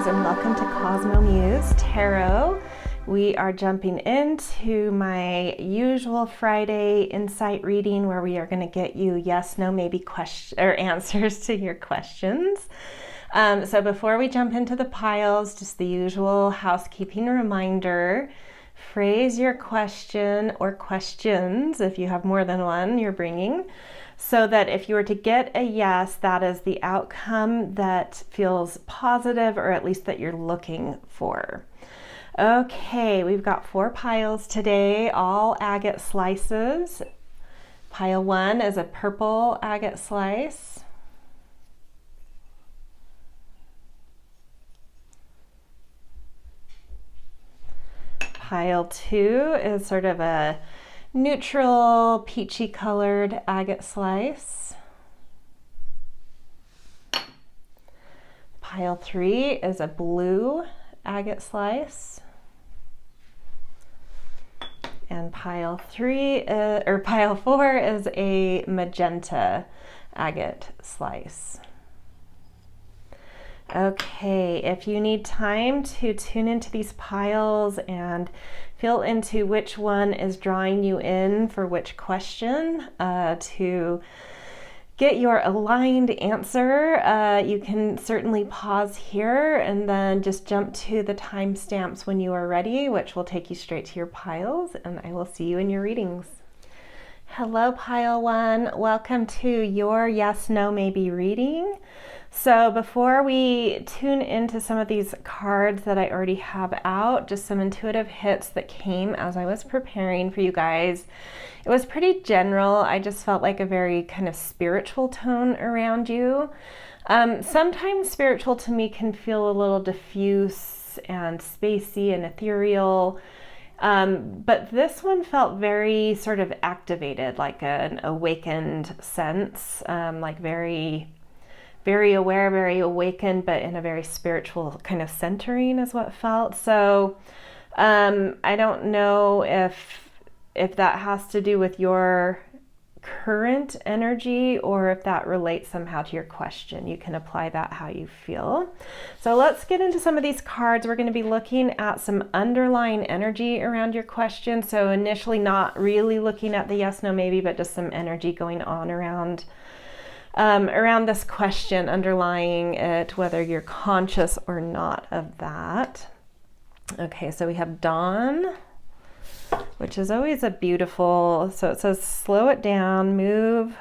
Muse, and welcome to CosmoMuse Tarot. We are jumping into my usual Friday insight reading where we are going to get you yes, no, maybe question or answers to your questions. So before we jump into the piles, just the usual housekeeping reminder. Phrase your question or questions, if you have more than one you're bringing, so that if you were to get a yes, that is the outcome that feels positive, or at least that you're looking for. Okay, we've got 4 piles today, all agate slices. Pile 1 is a purple agate slice. Pile 2 is sort of a neutral peachy colored agate slice. Pile 3 is a blue agate slice. And pile 4 is a magenta agate slice. Okay, if you need time to tune into these piles and feel into which one is drawing you in for which question to get your aligned answer, you can certainly pause here and then just jump to the timestamps when you are ready, which will take you straight to your piles, and I will see you in your readings. Hello, pile 1. Welcome to your yes, no, maybe reading. So before we tune into some of these cards that I already have out, just some intuitive hits that came as I was preparing for you guys. It was pretty general. I just felt like a very kind of spiritual tone around you. Sometimes spiritual to me can feel a little diffuse and spacey and ethereal. But this one felt very sort of activated, like an awakened sense, like very aware, very awakened, but in a very spiritual kind of centering is what felt. So I don't know if that has to do with your current energy or if that relates somehow to your question. You can apply that how you feel. So let's get into some of these cards. We're going to be looking at some underlying energy around your question. So initially not really looking at the yes, no, maybe, but just some energy going on around this question, underlying it, whether you're conscious or not of that. Okay, so we have dawn, which is always a beautiful, so it says slow it down, move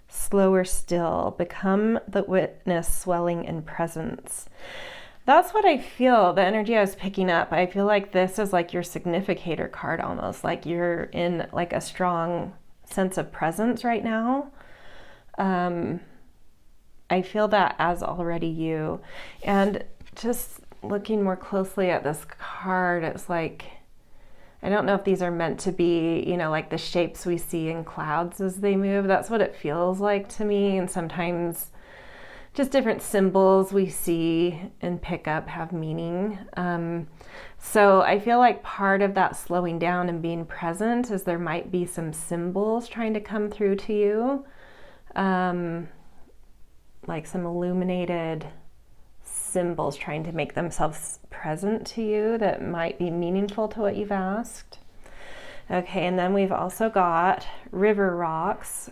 slower still, become the witness swelling in presence. That's what I feel, the energy I was picking up. I feel like this is like your significator card almost, like you're in like a strong sense of presence right now. I feel that as already you. And just looking more closely at this card, it's like, I don't know if these are meant to be, you know, like the shapes we see in clouds as they move. That's what it feels like to me. And sometimes just different symbols we see and pick up have meaning. So I feel like part of that slowing down and being present is there might be some symbols trying to come through to you. Like some illuminated symbols trying to make themselves present to you that might be meaningful to what you've asked. Okay, and then we've also got river rocks.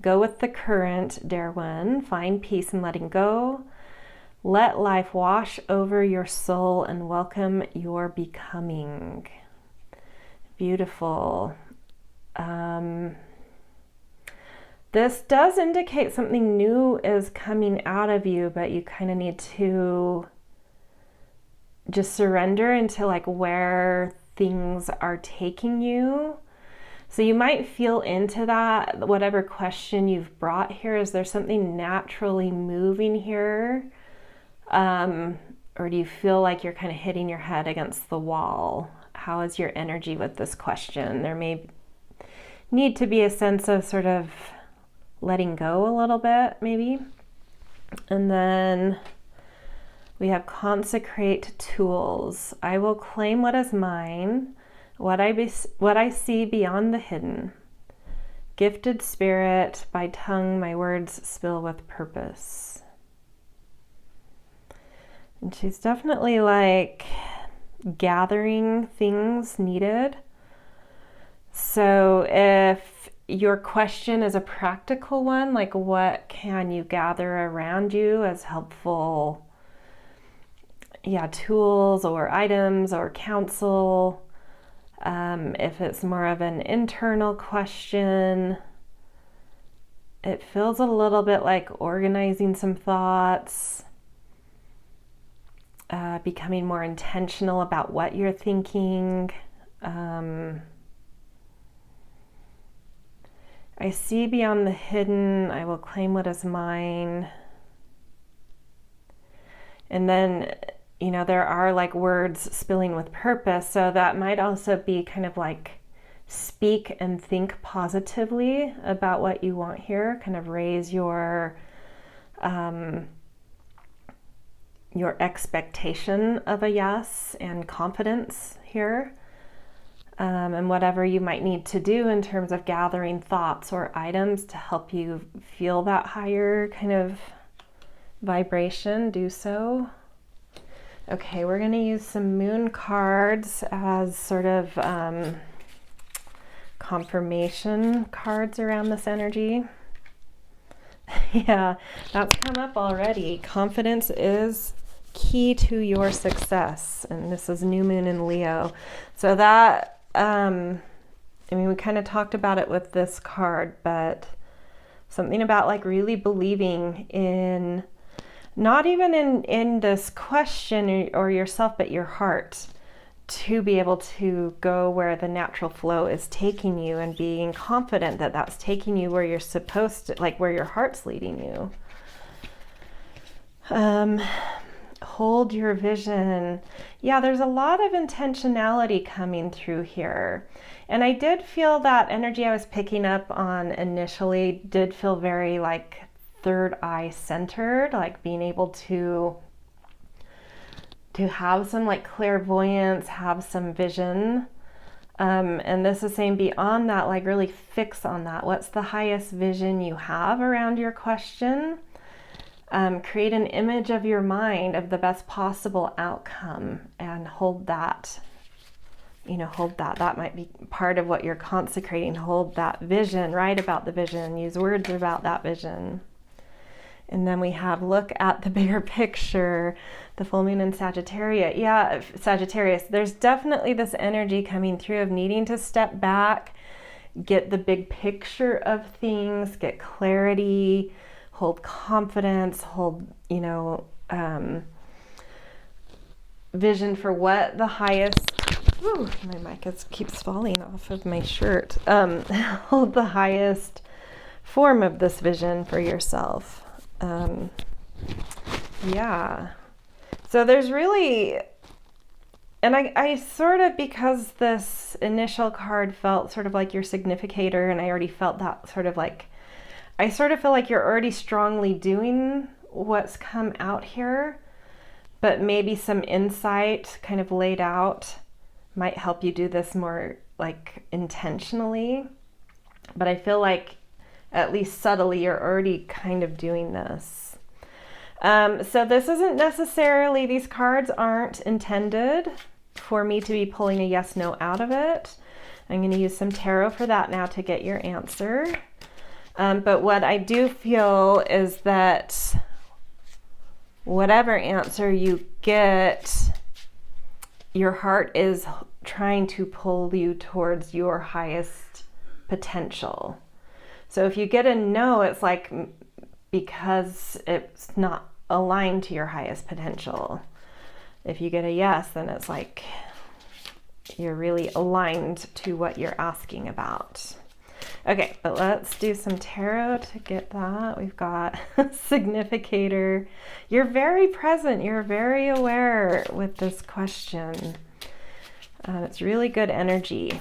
Go with the current, dare one. Find peace in letting go. Let life wash over your soul and welcome your becoming. Beautiful. This does indicate something new is coming out of you, but you kind of need to just surrender into like where things are taking you. So you might feel into that, whatever question you've brought here. Is there something naturally moving here? Or do you feel like you're kind of hitting your head against the wall? How is your energy with this question? There may need to be a sense of sort of letting go a little bit, maybe. And then we have consecrate tools. I will claim what is mine, what I see beyond the hidden. Gifted spirit, by tongue my words spill with purpose. And she's definitely like gathering things needed. So if your question is a practical one, like what can you gather around you as helpful, tools or items or counsel. If it's more of an internal question, it feels a little bit like organizing some thoughts, becoming more intentional about what you're thinking. I see beyond the hidden, I will claim what is mine. And then, there are like words spilling with purpose. So that might also be kind of like speak and think positively about what you want here, kind of raise your expectation of a yes and confidence here. And whatever you might need to do in terms of gathering thoughts or items to help you feel that higher kind of vibration, do so. Okay, we're going to use some moon cards as sort of confirmation cards around this energy. Yeah, that's come up already. Confidence is key to your success. And this is new moon in Leo. So that, we kind of talked about it with this card, but something about like really believing in, not even in this question or yourself, but your heart, to be able to go where the natural flow is taking you and being confident that that's taking you where you're supposed to, like where your heart's leading you. Hold your vision. Yeah, there's a lot of intentionality coming through here. And I did feel that energy I was picking up on initially did feel very like third eye centered, like being able to have some like clairvoyance, have some vision. And this is saying beyond that, like really fix on that. What's the highest vision you have around your question? Create an image of your mind of the best possible outcome and hold that. Hold that. That might be part of what you're consecrating. Hold that vision, write about the vision, use words about that vision. And then we have look at the bigger picture, the full moon in Sagittarius. Yeah, Sagittarius, there's definitely this energy coming through of needing to step back, get the big picture of things, get clarity, hold confidence, hold, vision for what the highest, my mic keeps falling off of my shirt. Hold the highest form of this vision for yourself. So there's really, and I sort of, because this initial card felt sort of like your significator, and I already felt that sort of like, I sort of feel like you're already strongly doing what's come out here, but maybe some insight kind of laid out might help you do this more like intentionally. But I feel like at least subtly, you're already kind of doing this. So this isn't necessarily, these cards aren't intended for me to be pulling a yes, no out of it. I'm going to use some tarot for that now to get your answer. But what I do feel is that whatever answer you get, your heart is trying to pull you towards your highest potential. So if you get a no, it's like because it's not aligned to your highest potential. If you get a yes, then it's like you're really aligned to what you're asking about. Okay, but let's do some tarot to get that. We've got significator. You're very present. You're very aware with this question. It's really good energy.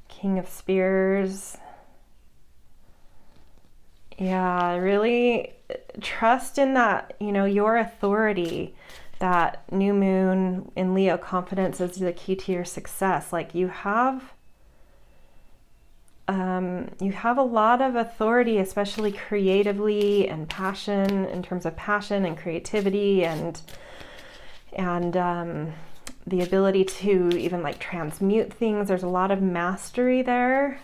King of Spears. Yeah, really trust in that, your authority. That new moon in Leo, confidence is the key to your success. Like you have you have a lot of authority, especially creatively and passion, in terms of passion and creativity and the ability to even like transmute things. There's a lot of mastery there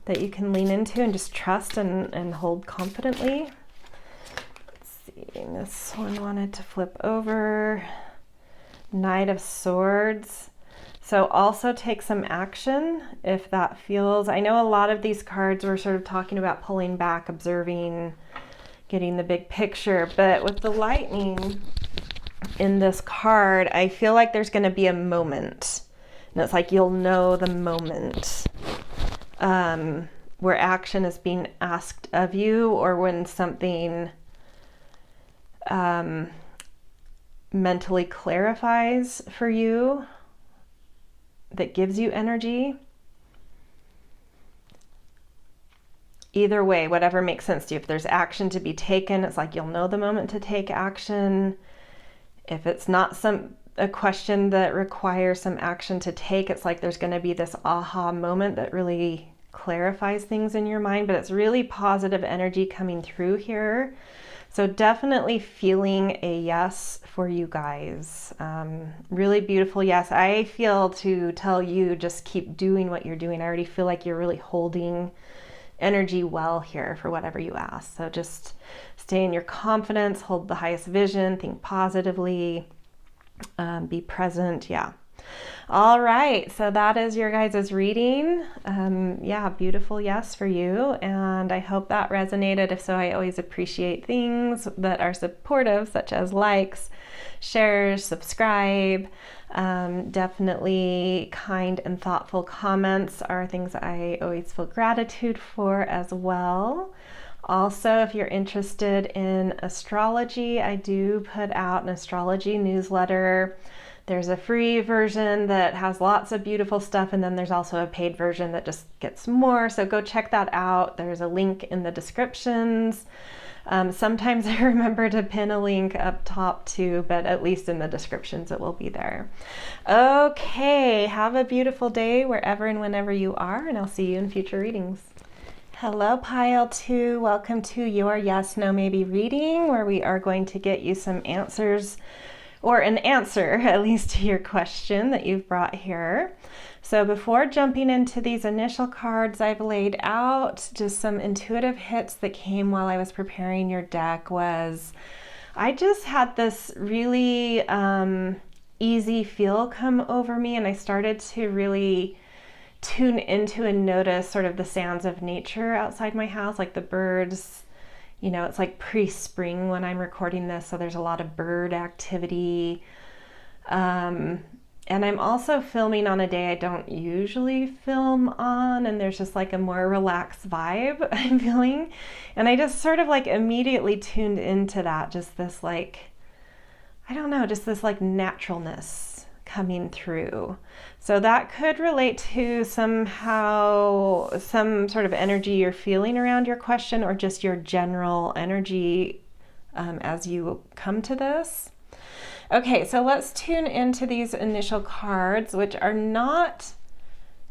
that you can lean into and just trust and hold confidently. Let's see, this one wanted to flip over. Knight of Swords. So also take some action if that feels, I know a lot of these cards were sort of talking about pulling back, observing, getting the big picture, but with the lightning in this card, I feel like there's going to be a moment, and it's like you'll know the moment where action is being asked of you, or when something mentally clarifies for you that gives you energy. Either way, whatever makes sense to you. If there's action to be taken, it's like you'll know the moment to take action. If it's not a question that requires some action to take, it's like there's going to be this aha moment that really clarifies things in your mind, but it's really positive energy coming through here. So definitely feeling a yes for you guys. Really beautiful yes. I feel to tell you, just keep doing what you're doing. I already feel like you're really holding energy well here for whatever you ask. So just stay in your confidence, hold the highest vision, think positively, be present. Yeah. All right, so that is your guys' reading. Yeah, beautiful yes for you, and I hope that resonated. If so, I always appreciate things that are supportive, such as likes, shares, subscribe. Definitely kind and thoughtful comments are things I always feel gratitude for as well. Also, if you're interested in astrology, I do put out an astrology newsletter. There's a free version that has lots of beautiful stuff, and then there's also a paid version that just gets more. So go check that out. There's a link in the descriptions. Sometimes I remember to pin a link up top too, but at least in the descriptions it will be there. Okay, have a beautiful day wherever and whenever you are, and I'll see you in future readings. Hello, Pile 2. Welcome to your Yes, No, Maybe reading, where we are going to get you some answers, or an answer at least, to your question that you've brought here. So before jumping into these initial cards, I've laid out just some intuitive hits that came while I was preparing your deck. I just had this really easy feel come over me, and I started to really tune into and notice sort of the sounds of nature outside my house, like the birds. You know, it's like pre-spring when I'm recording this, so there's a lot of bird activity. And I'm also filming on a day I don't usually film on, and there's just like a more relaxed vibe I'm feeling. And I just sort of like immediately tuned into that, just this like, I don't know, just this like naturalness coming through. So that could relate to somehow some sort of energy you're feeling around your question, or just your general energy as you come to this. Okay, so let's tune into these initial cards, which are not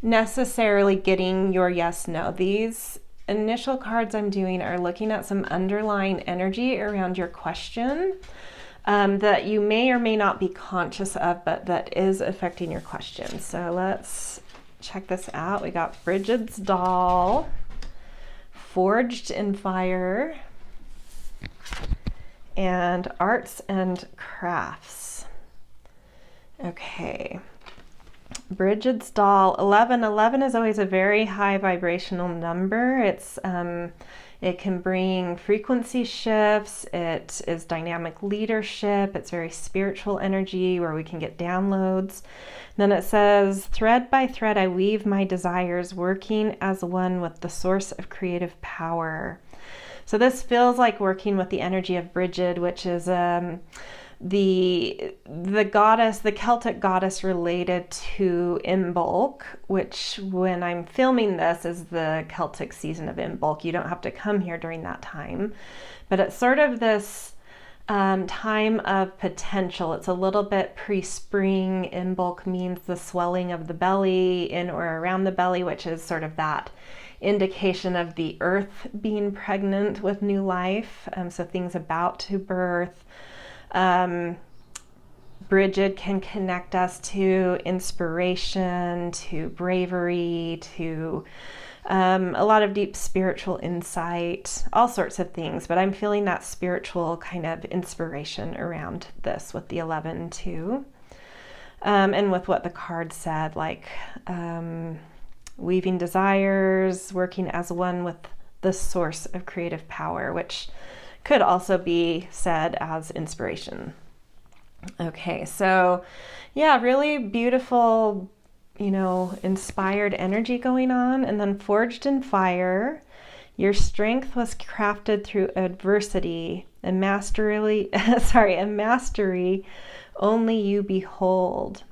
necessarily getting your yes, no. These initial cards I'm doing are looking at some underlying energy around your question that you may or may not be conscious of, but that is affecting your question. So let's check this out. We got Bridget's Doll, Forged in Fire, and Arts and Crafts. Okay. Bridget's Doll, 11. 11 is always a very high vibrational number. It can bring frequency shifts. It is dynamic leadership. It's very spiritual energy where we can get downloads. Then it says, thread by thread, I weave my desires, working as one with the source of creative power. So this feels like working with the energy of Bridget, which is the goddess, the Celtic goddess related to Imbolc, which when I'm filming this is the Celtic season of Imbolc. You don't have to come here during that time, but it's sort of this time of potential. It's a little bit pre-spring. Imbolc means the swelling of the belly in or around the belly, which is sort of that indication of the earth being pregnant with new life. So things about to birth. Bridget can connect us to inspiration, to bravery, to a lot of deep spiritual insight, all sorts of things. But I'm feeling that spiritual kind of inspiration around this with the 11 too. And with what the card said, like weaving desires, working as one with the source of creative power, which could also be said as inspiration. Okay, so yeah, really beautiful, inspired energy going on. And then forged in fire, your strength was crafted through adversity, and mastery only you behold.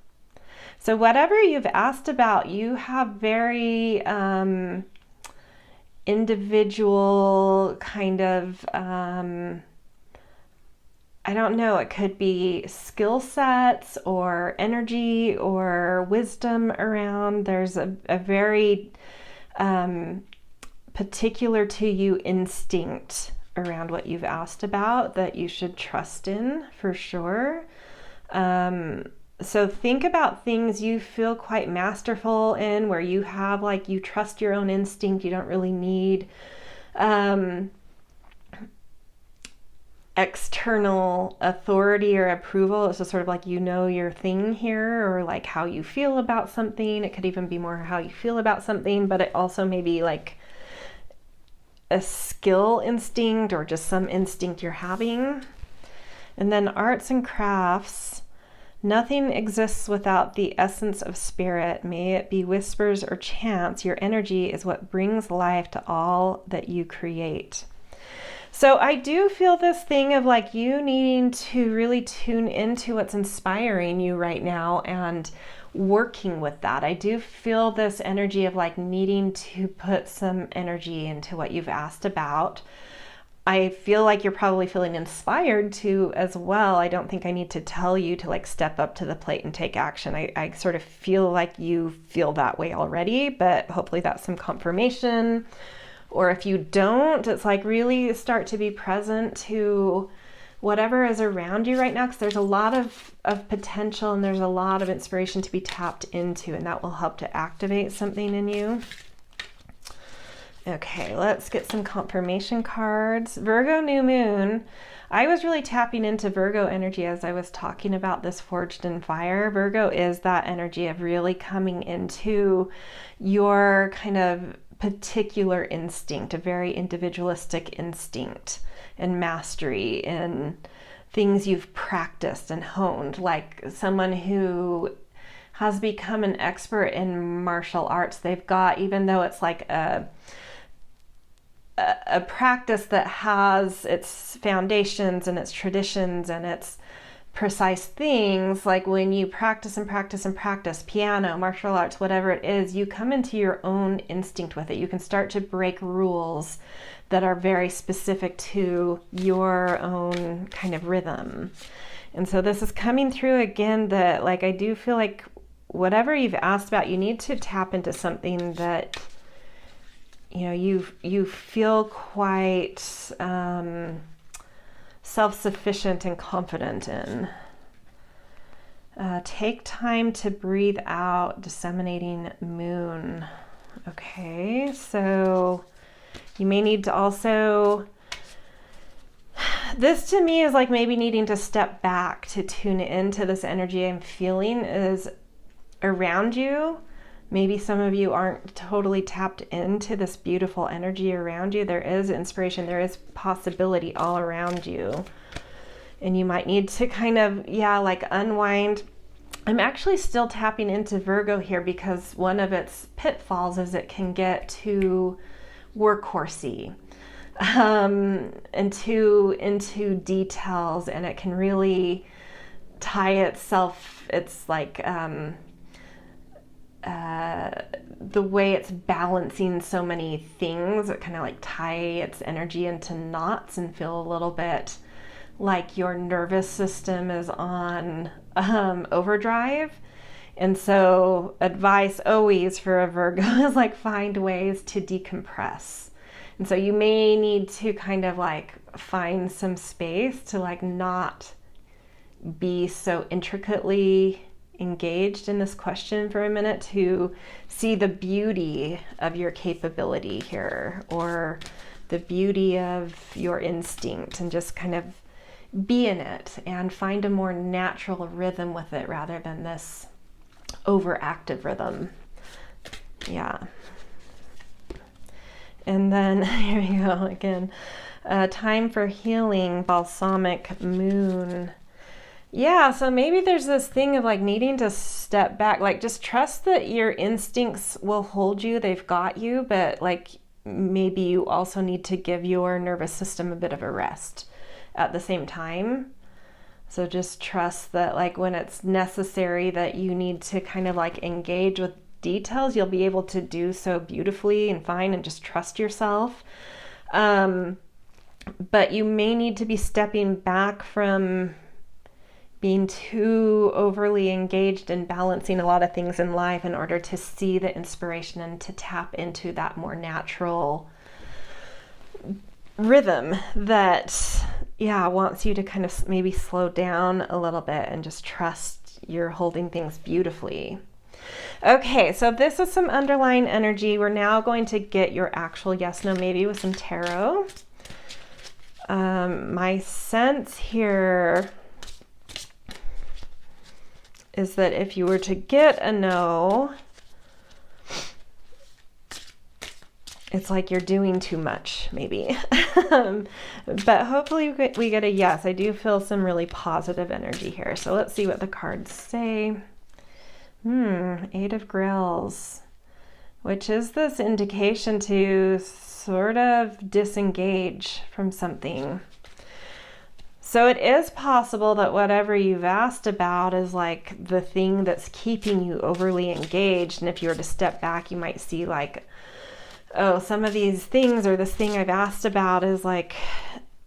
So whatever you've asked about, you have very individual kind of I don't know, it could be skill sets or energy or wisdom around. There's a very particular to you instinct around what you've asked about that you should trust in for sure. So think about things you feel quite masterful in, where you have you trust your own instinct. You don't really need external authority or approval. It's just sort of your thing here, or how you feel about something. It could even be more how you feel about something, but it also may be a skill instinct or just some instinct you're having. And then arts and crafts. Nothing exists without the essence of spirit. May it be whispers or chants. Your energy is what brings life to all that you create. So I do feel this thing of you needing to really tune into what's inspiring you right now and working with that. I do feel this energy of needing to put some energy into what you've asked about. I feel like you're probably feeling inspired to as well. I don't think I need to tell you to step up to the plate and take action. I sort of feel like you feel that way already, but hopefully that's some confirmation. Or if you don't, it's really start to be present to whatever is around you right now, because there's a lot of potential and there's a lot of inspiration to be tapped into, and that will help to activate something in you. Okay, let's get some confirmation cards. Virgo new moon. I was really tapping into Virgo energy as I was talking about this forged in fire. Virgo is that energy of really coming into your kind of particular instinct, a very individualistic instinct and mastery in things you've practiced and honed, like someone who has become an expert in martial arts. They've got, even though it's a practice that has its foundations and its traditions and its precise things, when you practice and practice and practice piano, martial arts, whatever it is, you come into your own instinct with it. You can start to break rules that are very specific to your own kind of rhythm. And so this is coming through again that I do feel like whatever you've asked about, you need to tap into something that you feel quite self-sufficient and confident in. Take time to breathe out, disseminating moon. Okay, so you may need to also, this to me is maybe needing to step back to tune into this energy I'm feeling is around you. Maybe some of you aren't totally tapped into this beautiful energy around you. There is inspiration, there is possibility all around you. And you might need to kind of, unwind. I'm actually still tapping into Virgo here because one of its pitfalls is it can get too workhorse-y into details, and it can really tie itself, it's the way it's balancing so many things, it kind of tie its energy into knots and feel a little bit like your nervous system is on overdrive. And so advice always for a Virgo is like find ways to decompress. And so you may need to kind of like find some space to like not be so intricately engaged in this question for a minute, to see the beauty of your capability here, or the beauty of your instinct, and just kind of be in it and find a more natural rhythm with it rather than this overactive rhythm. Yeah. And then here we go again. Time for healing, balsamic moon. Yeah, so maybe there's this thing of like needing to step back, like just trust that your instincts will hold you, they've got you, but like maybe you also need to give your nervous system a bit of a rest at the same time. So just trust that like when it's necessary that you need to kind of like engage with details, you'll be able to do so beautifully and fine, and just trust yourself. But you may need to be stepping back from being too overly engaged in balancing a lot of things in life in order to see the inspiration and to tap into that more natural rhythm that, yeah, wants you to kind of maybe slow down a little bit and just trust you're holding things beautifully. Okay, so this is some underlying energy. We're now going to get your actual yes, no, maybe with some tarot. My sense here is that if you were to get a no, it's like you're doing too much, maybe. But hopefully we get a yes. I do feel some really positive energy here. So let's see what the cards say. Eight of Grails, which is this indication to sort of disengage from something. So it is possible that whatever you've asked about is like the thing that's keeping you overly engaged. And if you were to step back, you might see like, oh, some of these things or this thing I've asked about is like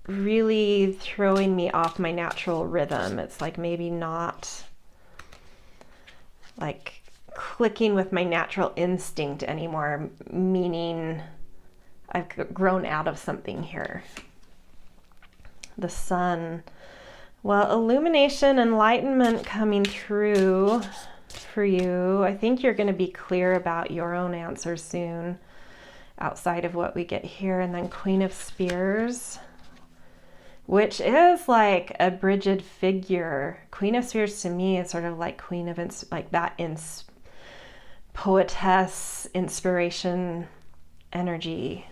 really throwing me off my natural rhythm. It's like maybe not like clicking with my natural instinct anymore, meaning I've grown out of something here. The sun. Well, illumination, enlightenment coming through for you. I think you're going to be clear about your own answers soon outside of what we get here. And then Queen of Spears, which is like a Bridget figure. Queen of Spears to me is sort of like Queen of like that poetess inspiration energy.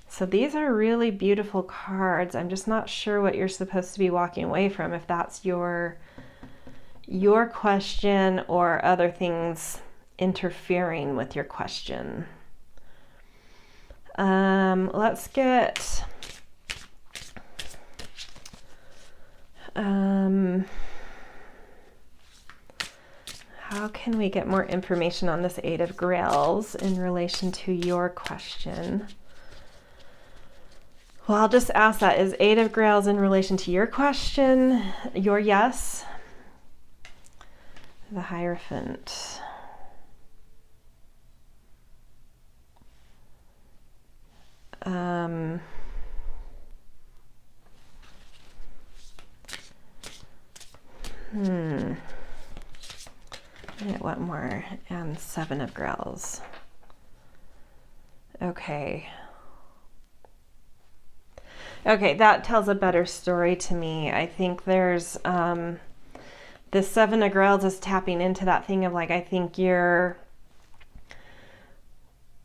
So these are really beautiful cards. I'm just not sure what you're supposed to be walking away from, if that's your question or other things interfering with your question. Let's get how can we get more information on this Eight of Grails in relation to your question? Well, I'll just ask that. Is Eight of Grails in relation to your question, your yes? The Hierophant. What more? And Seven of Grails. Okay. Okay, that tells a better story to me. I think there's this Seven of Grails is tapping into that thing of like, I think you're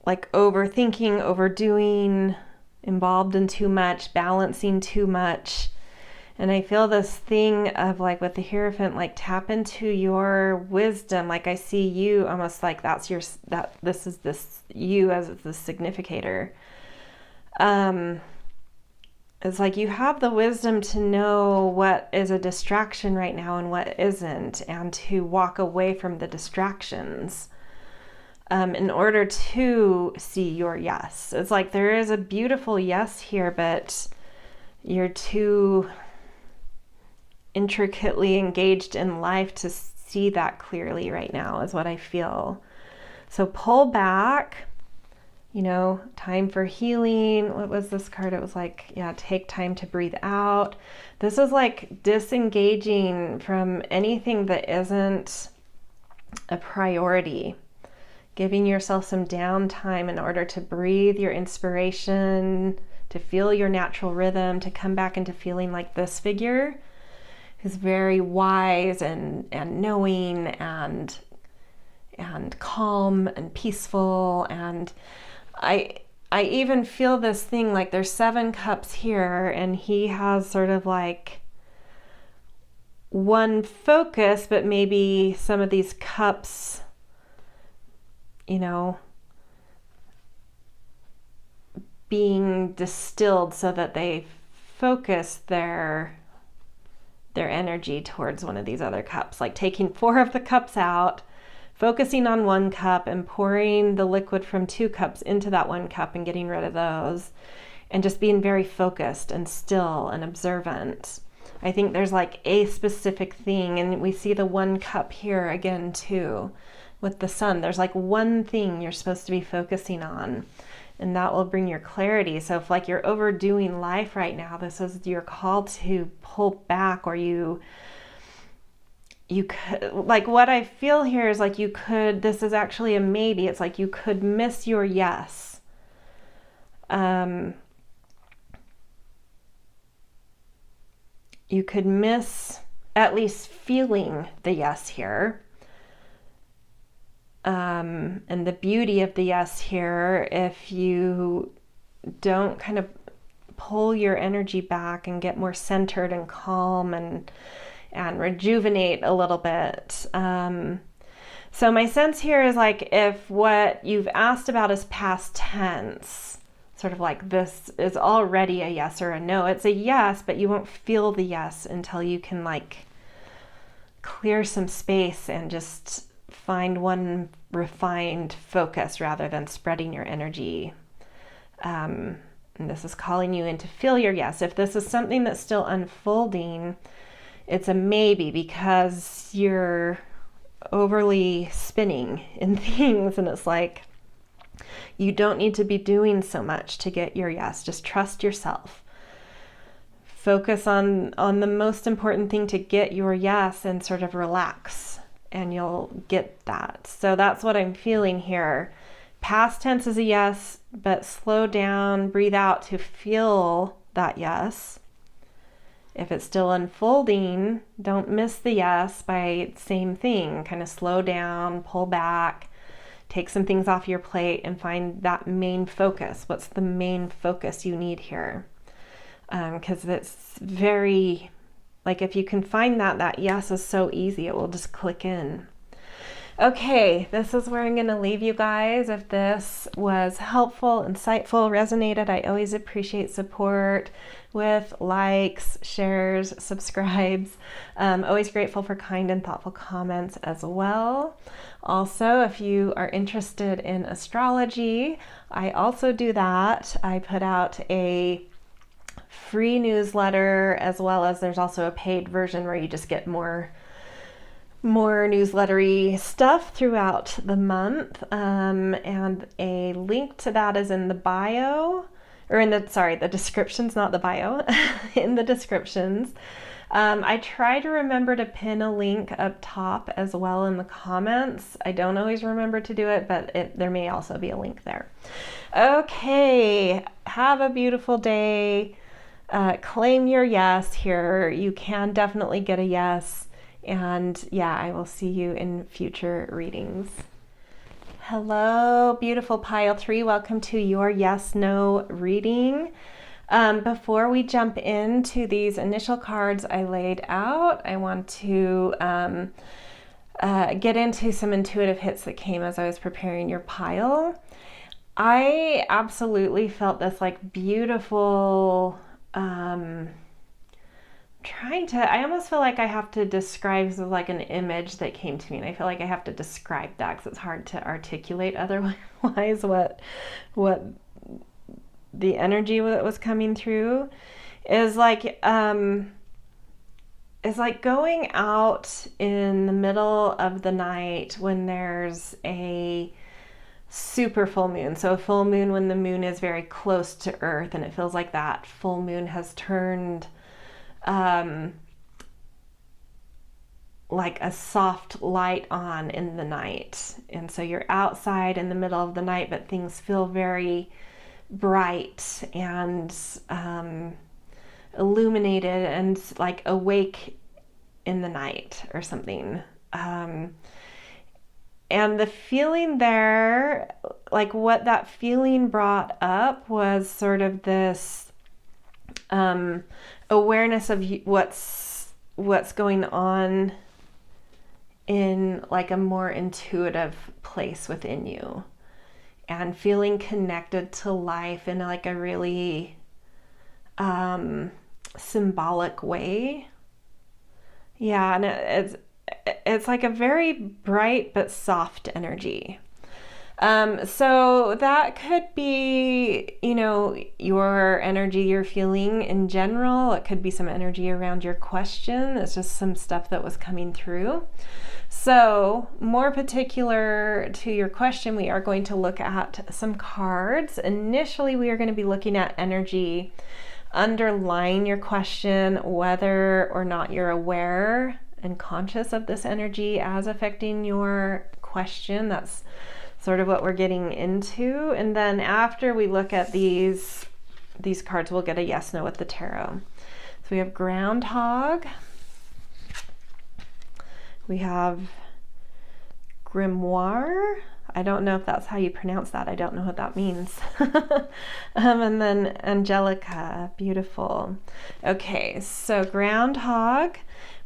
like overthinking, overdoing, involved in too much, balancing too much. And I feel this thing of like with the Hierophant, like tap into your wisdom. Like I see you almost like this is you as the significator. It's like you have the wisdom to know what is a distraction right now and what isn't, and to walk away from the distractions in order to see your yes. It's like there is a beautiful yes here, but you're too intricately engaged in life to see that clearly right now, is what I feel. So pull back, you know, time for healing. What was this card? It was like, yeah, take time to breathe out. This is like disengaging from anything that isn't a priority, giving yourself some downtime in order to breathe your inspiration, to feel your natural rhythm, to come back into feeling like this figure who's very wise and knowing and calm and peaceful. And I even feel this thing like there's 7 cups here, and he has sort of like one focus, but maybe some of these cups, you know, being distilled so that they focus their energy towards one of these other cups, like taking 4 of the cups out, focusing on 1 cup and pouring the liquid from 2 cups into that 1 cup and getting rid of those, and just being very focused and still and observant. I think there's like a specific thing, and we see the 1 cup here again too with the sun. There's like one thing you're supposed to be focusing on, and that will bring your clarity. So if like you're overdoing life right now, this is your call to pull back, or you could, like what I feel here is like you could, this is actually a maybe, it's like you could miss your yes. You could miss at least feeling the yes here. And the beauty of the yes here, if you don't kind of pull your energy back and get more centered and calm and rejuvenate a little bit. So my sense here is like if what you've asked about is past tense, sort of like this is already a yes or a no. It's a yes, but you won't feel the yes until you can like clear some space and just find one refined focus rather than spreading your energy. And this is calling you in to feel your yes. If this is something that's still unfolding, it's a maybe because you're overly spinning in things, and it's like you don't need to be doing so much to get your yes. Just trust yourself. Focus on the most important thing to get your yes and sort of relax, and you'll get that. So that's what I'm feeling here. Past tense is a yes, but slow down, breathe out to feel that yes. If it's still unfolding, don't miss the yes by same thing. Kind of slow down, pull back, take some things off your plate and find that main focus. What's the main focus you need here? Because it's very, like if you can find that yes is so easy, it will just click in. Okay, this is where I'm going to leave you guys. If this was helpful, insightful, resonated, I always appreciate support with likes, shares, subscribes. Always grateful for kind and thoughtful comments as well. Also, if you are interested in astrology, I also do that. I put out a free newsletter, as well as there's also a paid version where you just get more newslettery stuff throughout the month, and a link to that is in the bio, or in the descriptions, not the bio, in the descriptions. I try to remember to pin a link up top as well in the comments. I don't always remember to do it, but there may also be a link there. Okay, have a beautiful day. Claim your yes here. You can definitely get a yes. And yeah, I will see you in future readings. Hello, beautiful pile 3. Welcome to your yes/no reading. Before we jump into these initial cards I laid out, I want to get into some intuitive hits that came as I was preparing your pile. I absolutely felt this like beautiful, I almost feel like I have to describe like an image that came to me, and I feel like I have to describe that because it's hard to articulate otherwise what the energy that was coming through. is like going out in the middle of the night when there's a super full moon. So a full moon when the moon is very close to Earth, and it feels like that full moon has turned like a soft light on in the night. And so you're outside in the middle of the night, but things feel very bright and illuminated and like awake in the night or something. And the feeling there, like what that feeling brought up was sort of this awareness of what's going on in like a more intuitive place within you, and feeling connected to life in like a really symbolic way. Yeah, and it's like a very bright but soft energy. So that could be, you know, your energy you're feeling in general. It could be some energy around your question. It's just some stuff that was coming through. So more particular to your question, we are going to look at some cards. Initially, we are going to be looking at energy underlying your question, whether or not you're aware and conscious of this energy as affecting your question. That's sort of what we're getting into. And then after we look at these cards, we'll get a yes, no with the tarot. So we have Groundhog. We have Grimoire. I don't know if that's how you pronounce that. I don't know what that means. And then Angelica. Beautiful. Okay, so Groundhog.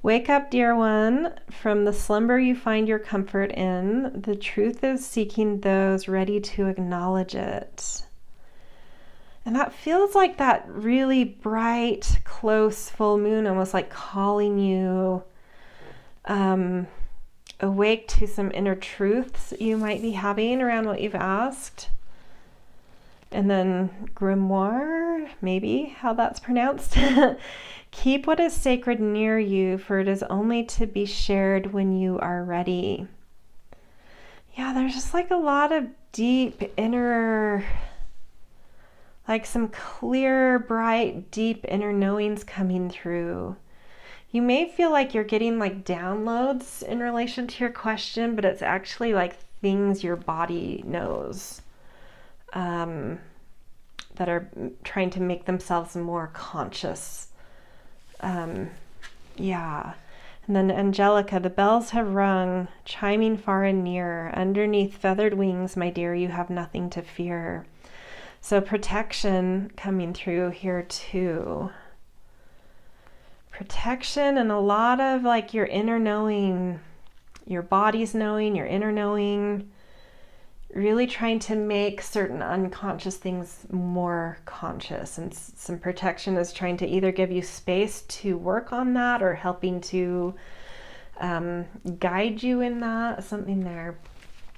Wake up, dear one, from the slumber you find your comfort in. The truth is seeking those ready to acknowledge it. And that feels like that really bright, close full moon, almost like calling you awake to some inner truths you might be having around what you've asked. And then Grimoire, maybe how that's pronounced. Keep what is sacred near you, for it is only to be shared when you are ready. Yeah, there's just like a lot of deep inner, like some clear, bright, deep inner knowings coming through. You may feel like you're getting like downloads in relation to your question, but it's actually like things your body knows that are trying to make themselves more conscious. Yeah. And then Angelica, the bells have rung, chiming far and near. Underneath feathered wings, my dear, you have nothing to fear. So protection coming through here too. Protection and a lot of like your inner knowing, your body's knowing, your inner knowing, really trying to make certain unconscious things more conscious. And some protection is trying to either give you space to work on that or helping to guide you in that, something there.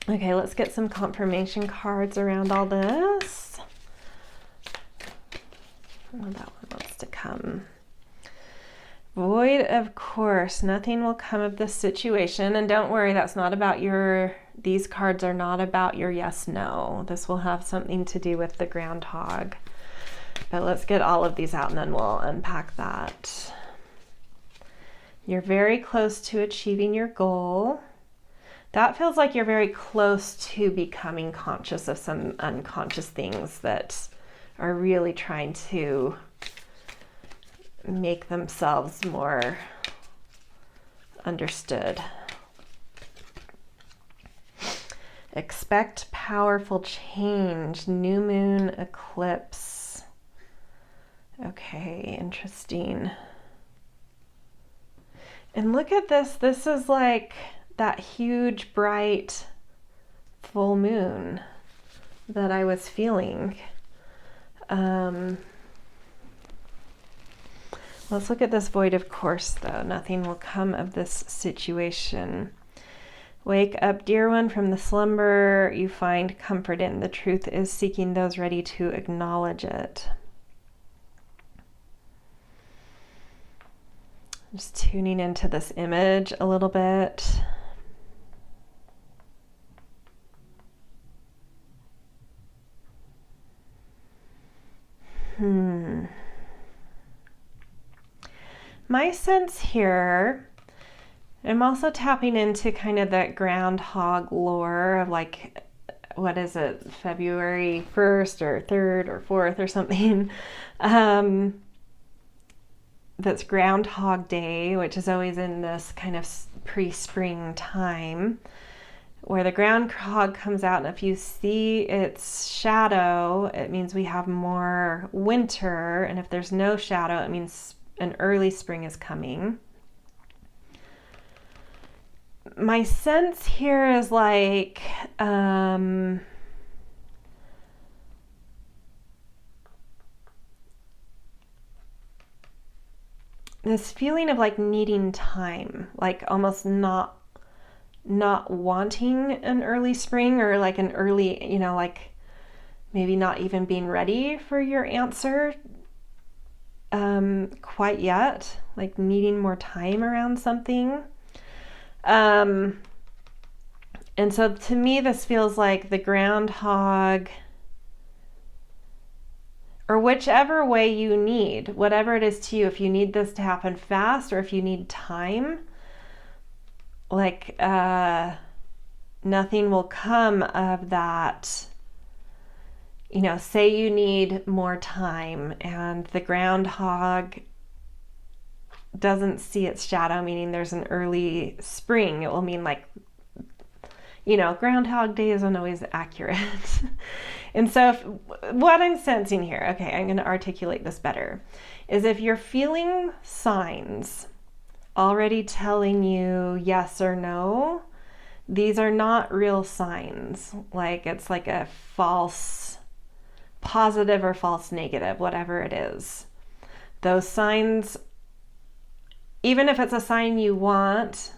Okay, let's get some confirmation cards around all this. Oh, that one wants to come. Void of course, nothing will come of this situation. And don't worry, that's not about these cards are not about your yes, no. This will have something to do with the Groundhog. But let's get all of these out and then we'll unpack that. You're very close to achieving your goal. That feels like you're very close to becoming conscious of some unconscious things that are really trying to make themselves more understood. Expect powerful change. New moon eclipse. Okay, interesting. And look at this. This is like that huge, bright full moon that I was feeling. Let's look at this void of course, though. Nothing will come of this situation. Wake up, dear one, from the slumber you find comfort in. The truth is seeking those ready to acknowledge it. Just tuning into this image a little bit. My sense here, I'm also tapping into kind of that groundhog lore of like, what is it, February 1st or 3rd or 4th or something. That's Groundhog Day, which is always in this kind of pre-spring time, where the groundhog comes out, and if you see its shadow, it means we have more winter, and if there's no shadow, it means an early spring is coming. My sense here is like, this feeling of like needing time, like almost not wanting an early spring, or like an early, you know, like maybe not even being ready for your answer quite yet, like needing more time around something. And so to me, this feels like the groundhog, or whichever way you need, whatever it is to you, if you need this to happen fast or if you need time, like nothing will come of that. You know, say you need more time and the groundhog doesn't see its shadow, meaning there's an early spring. It will mean like, you know, Groundhog Day isn't always accurate. And so what I'm sensing here, okay, I'm going to articulate this better, is if you're feeling signs already telling you yes or no, these are not real signs. Like it's like a false positive or false negative, whatever it is. Those signs, even if it's a sign you want,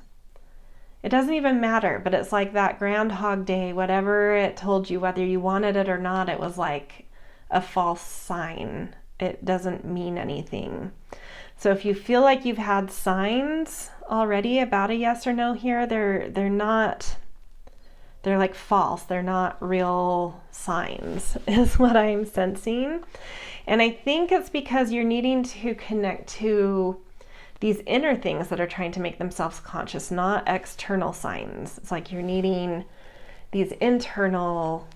it doesn't even matter, but it's like that Groundhog Day, whatever it told you, whether you wanted it or not, it was like a false sign. It doesn't mean anything. So if you feel like you've had signs already about a yes or no here, they're like false. They're not real signs, is what I'm sensing. And I think it's because you're needing to connect to these inner things that are trying to make themselves conscious, not external signs. It's like you're needing these internal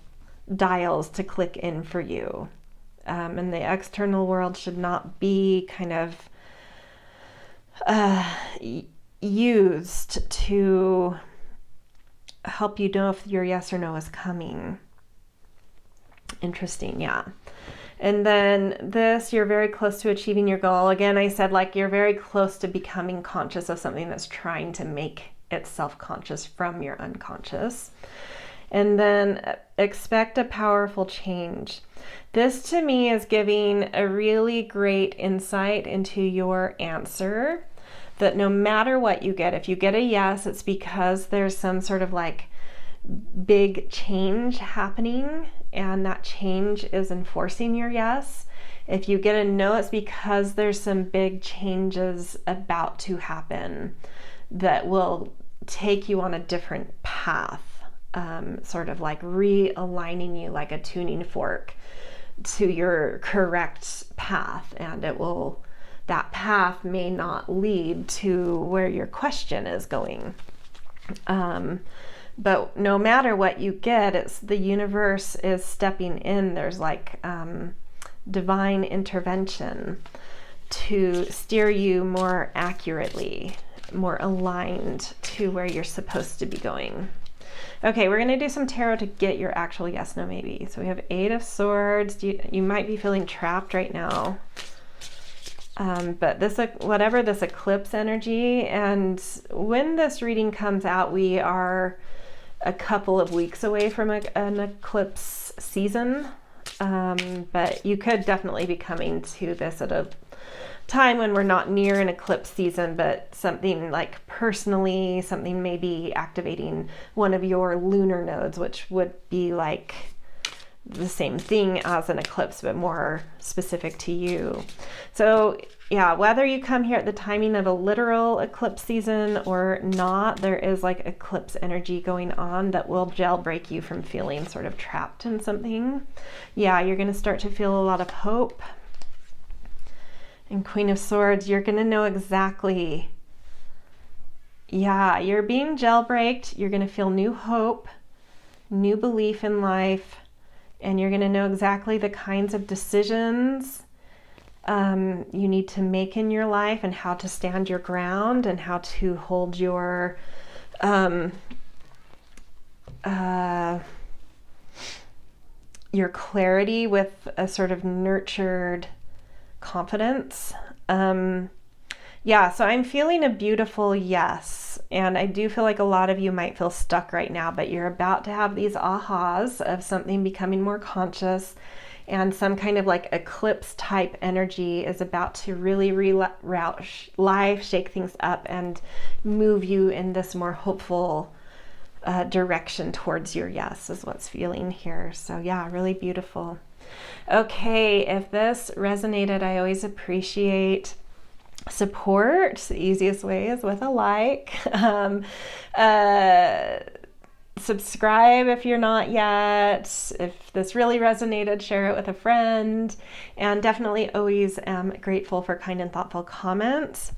dials to click in for you. And the external world should not be kind of used to help you know if your yes or no is coming. Interesting, yeah. And then this, you're very close to achieving your goal. Again, I said like you're very close to becoming conscious of something that's trying to make itself conscious from your unconscious. And then expect a powerful change. This to me is giving a really great insight into your answer, that no matter what you get, if you get a yes, it's because there's some sort of like big change happening, and that change is enforcing your yes. If you get a no, it's because there's some big changes about to happen that will take you on a different path, sort of like realigning you like a tuning fork to your correct path, and that path may not lead to where your question is going. But no matter what you get, it's the universe is stepping in. There's like divine intervention to steer you more accurately, more aligned to where you're supposed to be going. Okay, we're going to do some tarot to get your actual yes, no, maybe. So we have 8 of Swords. You might be feeling trapped right now. But this, whatever this eclipse energy, and when this reading comes out, we are a couple of weeks away from an eclipse season. But you could definitely be coming to this at a time when we're not near an eclipse season, but something like personally, something may be activating one of your lunar nodes, which would be like the same thing as an eclipse, but more specific to you. So yeah, whether you come here at the timing of a literal eclipse season or not, there is like eclipse energy going on that will jailbreak you from feeling sort of trapped in something. Yeah, you're going to start to feel a lot of hope. And Queen of Swords, you're going to know exactly, yeah, you're being jailbreaked. You're going to feel new hope, new belief in life, and you're going to know exactly the kinds of decisions you need to make in your life and how to stand your ground and how to hold your clarity with a sort of nurtured confidence. Yeah, so I'm feeling a beautiful yes, and I do feel like a lot of you might feel stuck right now, but you're about to have these ahas of something becoming more conscious, and some kind of like eclipse type energy is about to really reroute life, shake things up, and move you in this more hopeful direction towards your yes is what's feeling here. So yeah, really beautiful. Okay, if this resonated, I always appreciate support. The easiest way is with a like. Subscribe if you're not yet. If this really resonated, share it with a friend. And definitely always am grateful for kind and thoughtful comments.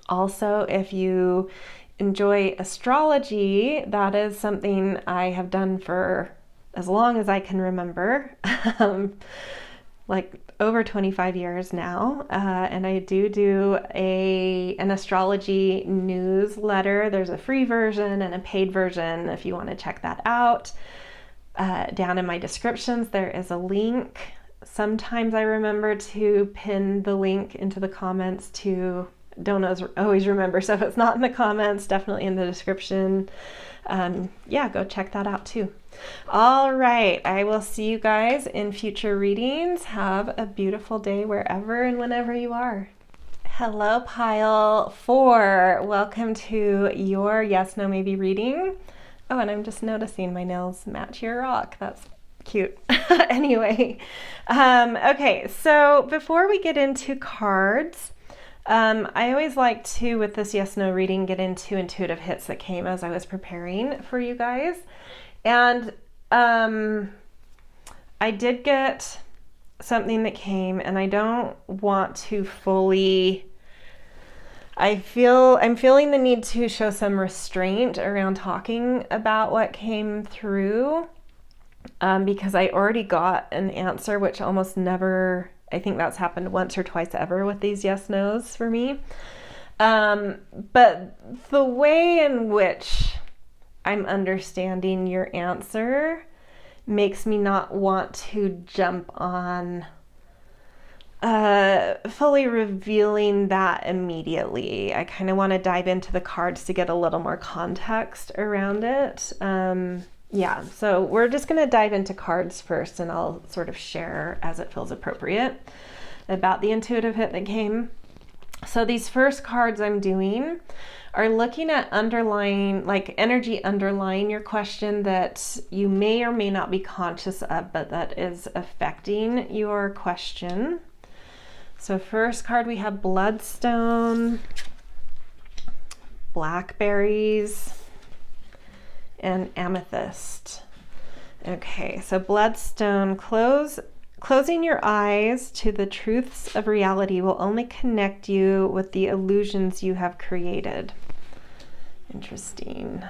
Also, if you enjoy astrology, that is something I have done for as long as I can remember. Like over 25 years now, and I do an astrology newsletter. There's a free version and a paid version if you want to check that out. Down in my descriptions there is a link. Sometimes I remember to pin the link into the comments too. Don't always remember, so if it's not in the comments, definitely in the description. Yeah, go check that out too. All right, I will see you guys in future readings. Have a beautiful day wherever and whenever you are. Hello, Pile 4. Welcome to your Yes, No, Maybe reading. Oh, and I'm just noticing my nails match your rock. That's cute. Anyway, okay, so before we get into cards, I always like to, with this yes, no reading, get into intuitive hits that came as I was preparing for you guys. And I did get something that came, and I don't want to fully, I'm feeling the need to show some restraint around talking about what came through, because I already got an answer, which almost never, I think that's happened once or twice ever with these yes no's for me. But the way in which I'm understanding your answer makes me not want to jump on fully revealing that immediately. I kind of want to dive into the cards to get a little more context around it. Yeah, so we're just going to dive into cards first, and I'll sort of share as it feels appropriate about the intuitive hit that came. So these first cards I'm doing are looking at underlying, like energy underlying your question that you may or may not be conscious of, but that is affecting your question. So first card, we have bloodstone, blackberries, and amethyst. Okay, so bloodstone, closing your eyes to the truths of reality will only connect you with the illusions you have created. Interesting.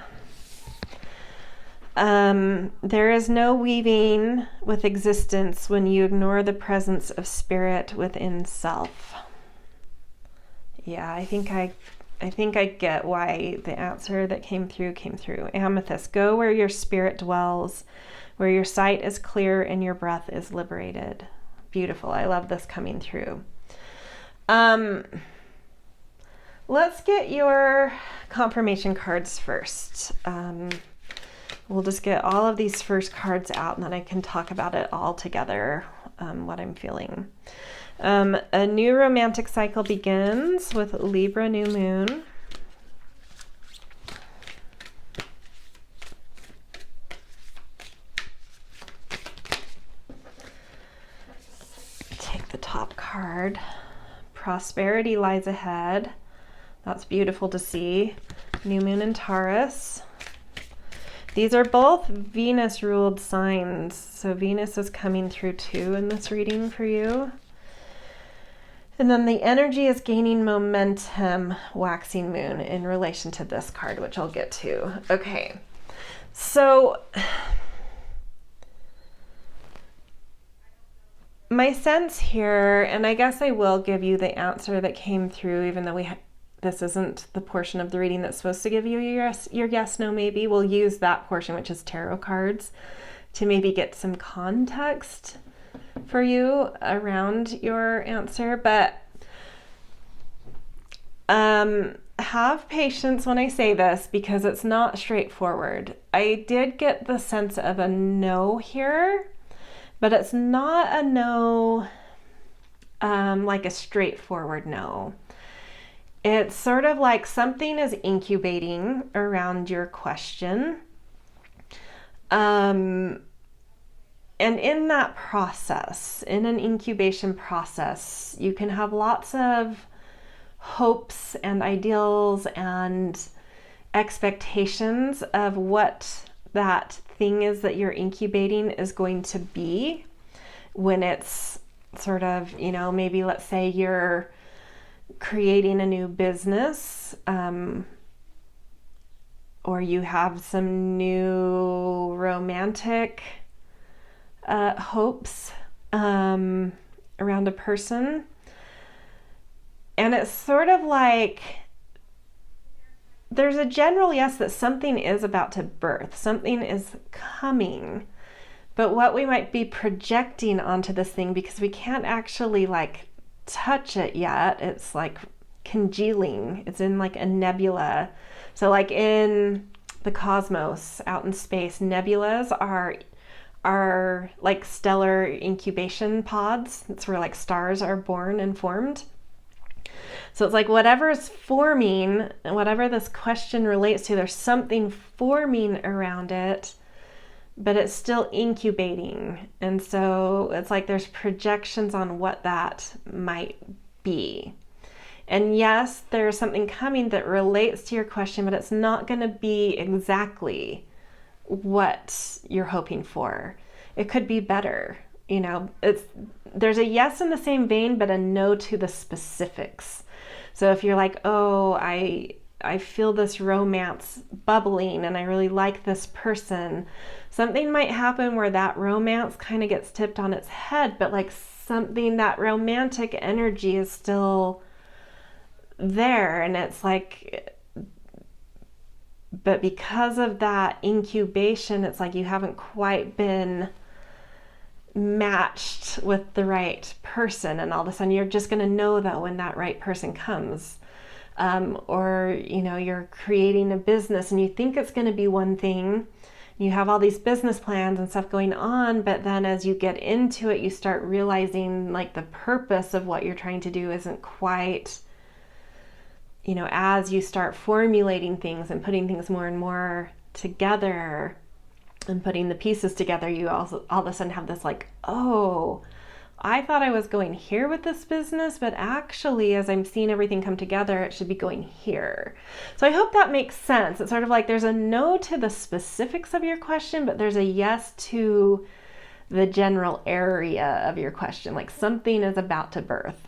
There is no weaving with existence when you ignore the presence of spirit within self. Yeah, I think I get why the answer that came through. Amethyst, go where your spirit dwells, where your sight is clear and your breath is liberated. Beautiful. I love this coming through. Let's get your confirmation cards first. We'll just get all of these first cards out, and then I can talk about it all together, what I'm feeling. A new romantic cycle begins with Libra new moon. top card. Prosperity lies ahead. That's beautiful to see. New moon in Taurus. These are both Venus-ruled signs, so Venus is coming through too in this reading for you. And then the energy is gaining momentum, waxing moon, in relation to this card, which I'll get to. Okay, so my sense here, and I guess I will give you the answer that came through, even though this isn't the portion of the reading that's supposed to give you your yes, no, maybe. We'll use that portion, which is tarot cards, to maybe get some context for you around your answer. But have patience when I say this, because it's not straightforward. I did get the sense of a no here, but it's not a no like a straightforward no. It's sort of like something is incubating around your question. And in that process, in an incubation process, you can have lots of hopes and ideals and expectations of what that thing is that you're incubating is going to be when it's sort of, you know, maybe let's say you're creating a new business, or you have some new romantic hopes around a person. And it's sort of like there's a general yes that something is about to birth, something is coming. But what we might be projecting onto this thing, because we can't actually like touch it yet, it's like congealing, it's in like a nebula. So like in the cosmos, out in space, nebulas are like stellar incubation pods. It's where like stars are born and formed. So it's like whatever is forming, whatever this question relates to, there's something forming around it, but it's still incubating. And so it's like there's projections on what that might be. And yes, there's something coming that relates to your question, but it's not going to be exactly what you're hoping for. It could be better. You know, there's a yes in the same vein, but a no to the specifics. So if you're like, oh, I feel this romance bubbling and I really like this person, something might happen where that romance kind of gets tipped on its head, but like something, that romantic energy is still there. And it's like, but because of that incubation, it's like you haven't quite been matched with the right person, and all of a sudden you're just going to know though when that right person comes. Or you know, you're creating a business and you think it's going to be one thing, you have all these business plans and stuff going on, but then as you get into it, you start realizing like the purpose of what you're trying to do isn't quite, you know, as you start formulating things and putting things more and more together and putting the pieces together, you also all of a sudden have this like, oh, I thought I was going here with this business, but actually as I'm seeing everything come together, it should be going here. So I hope that makes sense. It's sort of like there's a no to the specifics of your question, but there's a yes to the general area of your question, like something is about to birth.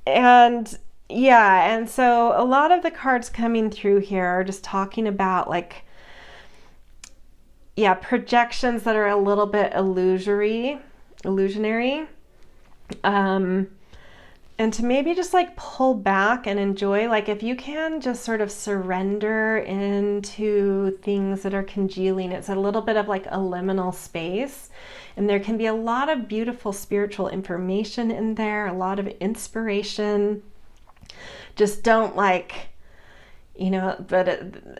And yeah, and so a lot of the cards coming through here are just talking about like, yeah, projections that are a little bit illusionary. And to maybe just like pull back and enjoy, like if you can just sort of surrender into things that are congealing, it's a little bit of like a liminal space. And there can be a lot of beautiful spiritual information in there, a lot of inspiration. Just don't like, you know, but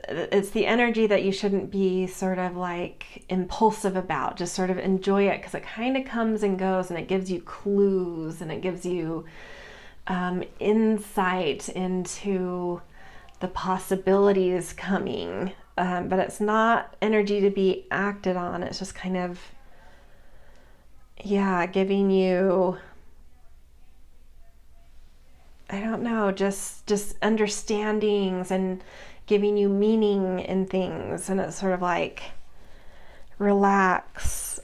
it's the energy that you shouldn't be sort of like impulsive about. Just sort of enjoy it because it kind of comes and goes, and it gives you clues and it gives you insight into the possibilities coming. But it's not energy to be acted on. It's just kind of yeah, giving you, I don't know, just understandings and giving you meaning in things. And it's sort of like, relax.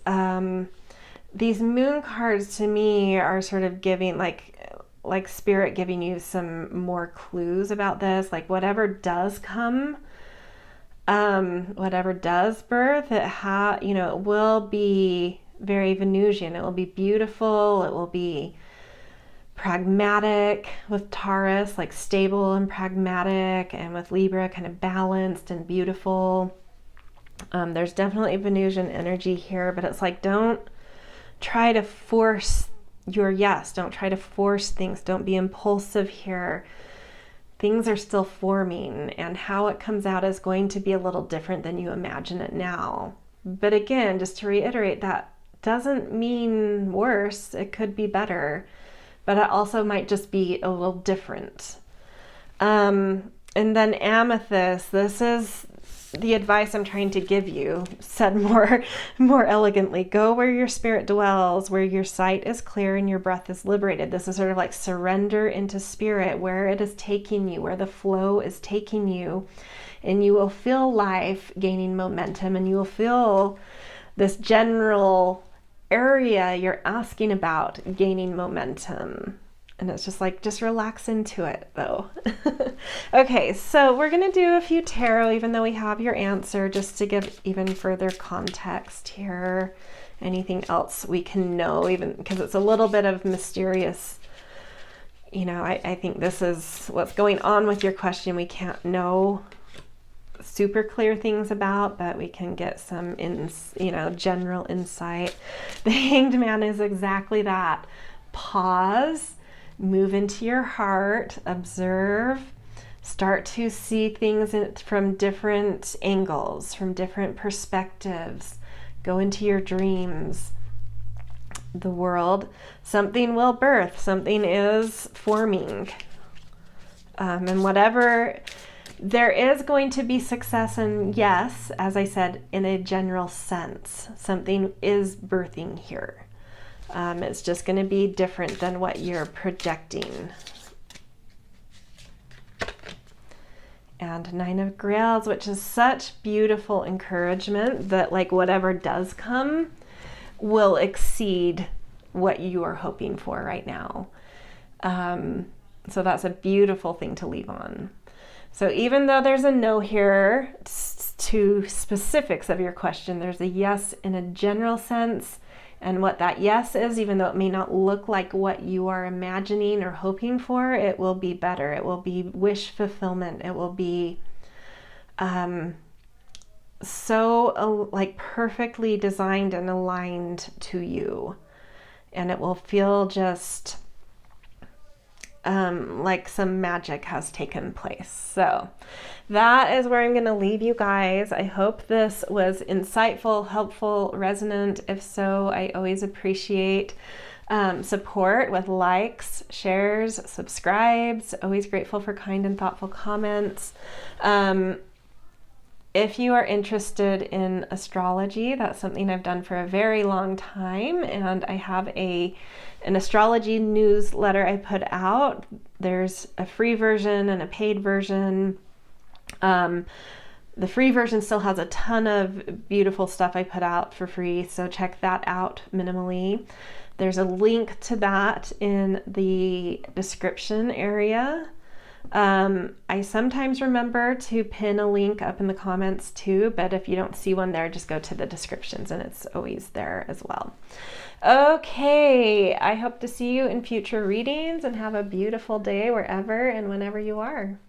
These moon cards to me are sort of giving like spirit giving you some more clues about this. Like whatever does come, whatever does birth, it will be very Venusian. It will be beautiful. It will be pragmatic with Taurus, like stable and pragmatic, and with Libra, kind of balanced and beautiful. There's definitely Venusian energy here, but it's like, don't try to force your yes. Don't try to force things. Don't be impulsive here. Things are still forming, and how it comes out is going to be a little different than you imagine it now. But again, just to reiterate, that doesn't mean worse. It could be better, but it also might just be a little different. And then amethyst, this is the advice I'm trying to give you, said more elegantly. Go where your spirit dwells, where your sight is clear and your breath is liberated. This is sort of like surrender into spirit, where it is taking you, where the flow is taking you, and you will feel life gaining momentum, and you will feel this general area you're asking about gaining momentum. And it's just like, just relax into it though. Okay, so we're going to do a few tarot, even though we have your answer, just to give even further context here. Anything else we can know, even because it's a little bit of mysterious. I think this is what's going on with your question. We can't know super clear things about, but we can get some general insight. The Hanged Man is exactly that. Pause. Move into your heart, observe, start to see things from different angles, from different perspectives. Go into your dreams, the world. Something will birth, something is forming. And whatever, there is going to be success, and yes, as I said, in a general sense, something is birthing here. It's just going to be different than what you're projecting. And Nine of Grails, which is such beautiful encouragement that like whatever does come will exceed what you are hoping for right now. So that's a beautiful thing to leave on. So even though there's a no here to specifics of your question, there's a yes in a general sense. And what that yes is, even though it may not look like what you are imagining or hoping for, it will be better. It will be wish fulfillment. It will be like perfectly designed and aligned to you. And it will feel just like some magic has taken place. So that is where I'm going to leave you guys. I hope this was insightful, helpful, resonant. If so, I always appreciate support with likes, shares, subscribes. Always grateful for kind and thoughtful comments. If you are interested in astrology, that's something I've done for a very long time, and I have an astrology newsletter I put out. There's a free version and a paid version. The free version still has a ton of beautiful stuff I put out for free, so check that out minimally. There's a link to that in the description area. I sometimes remember to pin a link up in the comments too, but if you don't see one there, just go to the descriptions and it's always there as well. Okay, I hope to see you in future readings, and have a beautiful day wherever and whenever you are.